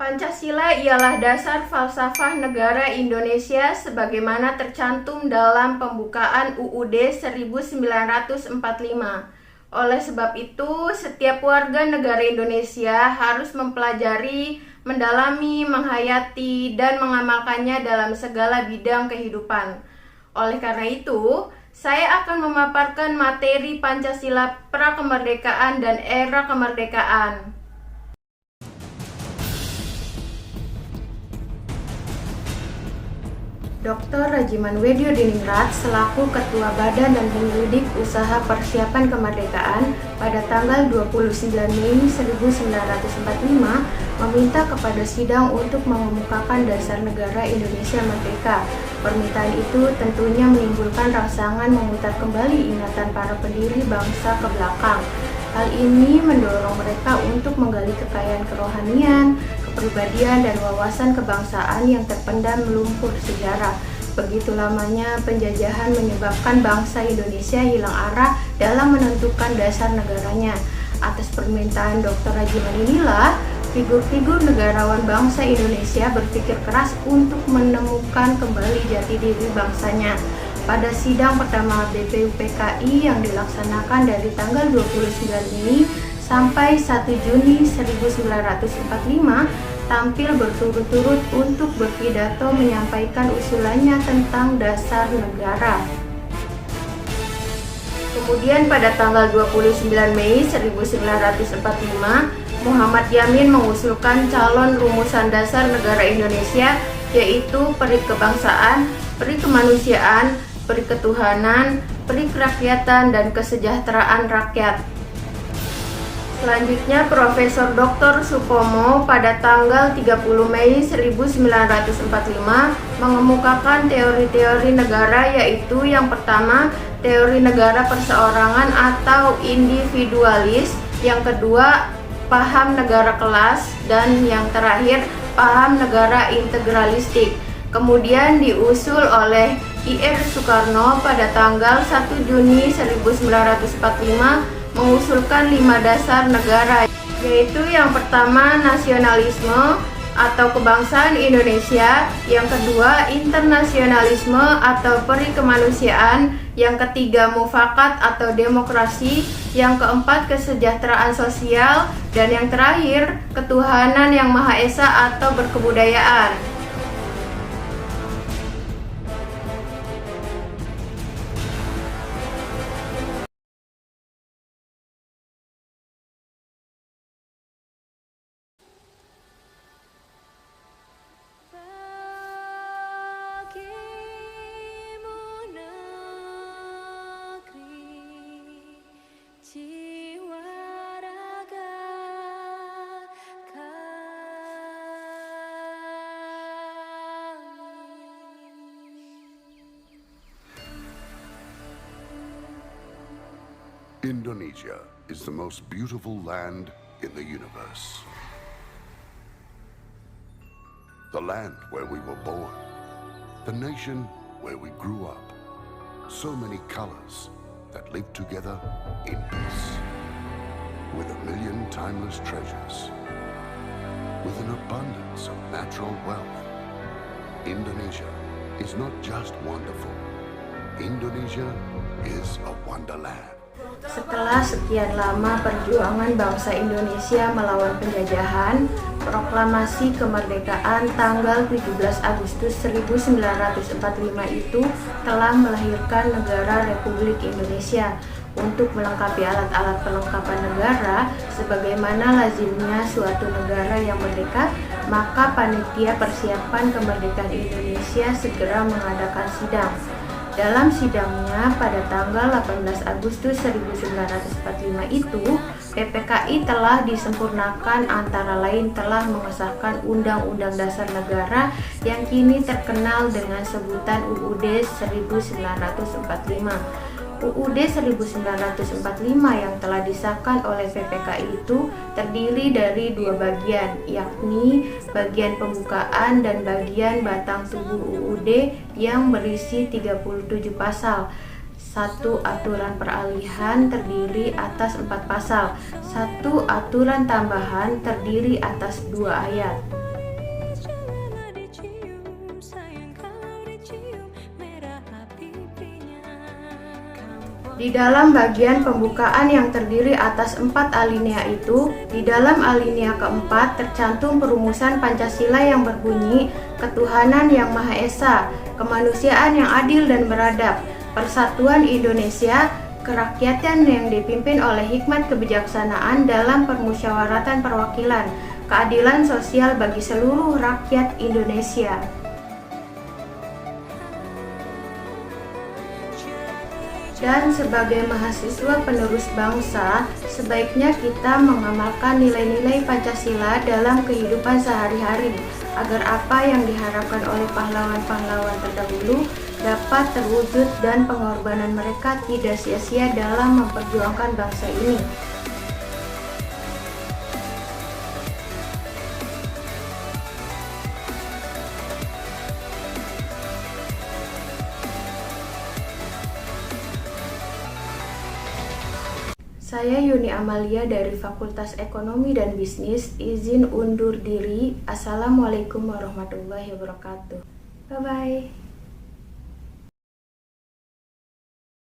Pancasila ialah dasar falsafah negara Indonesia sebagaimana tercantum dalam pembukaan UUD 1945. Oleh sebab itu, setiap warga negara Indonesia harus mempelajari, mendalami, menghayati, dan mengamalkannya dalam segala bidang kehidupan. Oleh karena itu, saya akan memaparkan materi Pancasila Prakemerdekaan dan Era Kemerdekaan. Dr. Rajiman Wedyo Diningrat selaku Ketua Badan dan Penyelidik Usaha Persiapan Kemerdekaan pada tanggal 29 Mei 1945 meminta kepada sidang untuk mengemukakan dasar negara Indonesia Merdeka. Permintaan itu tentunya menimbulkan rangsangan memutar kembali ingatan para pendiri bangsa ke belakang. Hal ini mendorong mereka untuk menggali kekayaan kerohanian, kepribadian, dan wawasan kebangsaan yang terpendam lumpur sejarah. Begitu lamanya penjajahan menyebabkan bangsa Indonesia hilang arah dalam menentukan dasar negaranya. Atas permintaan Dr. Rajiman inilah, figur-figur negarawan bangsa Indonesia berpikir keras untuk menemukan kembali jati diri bangsanya. Pada sidang pertama BPUPKI yang dilaksanakan dari tanggal 29 Mei sampai 1 Juni 1945, tampil berturut-turut untuk berpidato menyampaikan usulannya tentang dasar negara. Kemudian pada tanggal 29 Mei 1945, Muhammad Yamin mengusulkan calon rumusan dasar negara Indonesia, yaitu peri kebangsaan, peri kemanusiaan, peri ketuhanan, peri kerakyatan, dan kesejahteraan rakyat. Selanjutnya, Profesor Dr. Supomo pada tanggal 30 Mei 1945 mengemukakan teori-teori negara, yaitu yang pertama, teori negara perseorangan atau individualis, yang kedua, paham negara kelas, dan yang terakhir, paham negara integralistik. Kemudian diusul oleh I.R. Soekarno pada tanggal 1 Juni 1945 mengusulkan 5 dasar negara, yaitu yang pertama nasionalisme atau kebangsaan Indonesia, yang kedua internasionalisme atau peri kemanusiaan, yang ketiga mufakat atau demokrasi, yang keempat kesejahteraan sosial, dan yang terakhir ketuhanan yang Maha Esa atau berkebudayaan. Indonesia is the most beautiful land in the universe. The land where we were born, the nation where we grew up. So many colors that live together in peace. With a million timeless treasures. With an abundance of natural wealth. Indonesia is not just wonderful. Indonesia is a wonderland. Setelah sekian lama perjuangan bangsa Indonesia melawan penjajahan, proklamasi kemerdekaan tanggal 17 Agustus 1945 itu telah melahirkan negara Republik Indonesia. Untuk melengkapi alat-alat perlengkapan negara, sebagaimana lazimnya suatu negara yang merdeka, maka Panitia Persiapan Kemerdekaan Indonesia segera mengadakan sidang. Dalam sidangnya pada tanggal 18 Agustus 1945 itu, PPKI telah disempurnakan, antara lain telah mengesahkan Undang-Undang Dasar Negara yang kini terkenal dengan sebutan UUD 1945. UUD 1945 yang telah disahkan oleh PPKI itu terdiri dari 2 bagian, yakni bagian pembukaan dan bagian batang tubuh UUD yang berisi 37 pasal. 1 aturan peralihan terdiri atas 4 pasal. 1 aturan tambahan terdiri atas 2 ayat. Di dalam bagian pembukaan yang terdiri atas 4 alinea itu, di dalam alinea keempat tercantum perumusan Pancasila yang berbunyi ketuhanan yang Maha Esa, kemanusiaan yang adil dan beradab, persatuan Indonesia, kerakyatan yang dipimpin oleh hikmat kebijaksanaan dalam permusyawaratan perwakilan, keadilan sosial bagi seluruh rakyat Indonesia. Dan sebagai mahasiswa penerus bangsa, sebaiknya kita mengamalkan nilai-nilai Pancasila dalam kehidupan sehari-hari, agar apa yang diharapkan oleh pahlawan-pahlawan terdahulu dapat terwujud dan pengorbanan mereka tidak sia-sia dalam memperjuangkan bangsa ini. Saya Yuni Amalia dari Fakultas Ekonomi dan Bisnis, izin undur diri. Assalamualaikum warahmatullahi wabarakatuh. Bye-bye.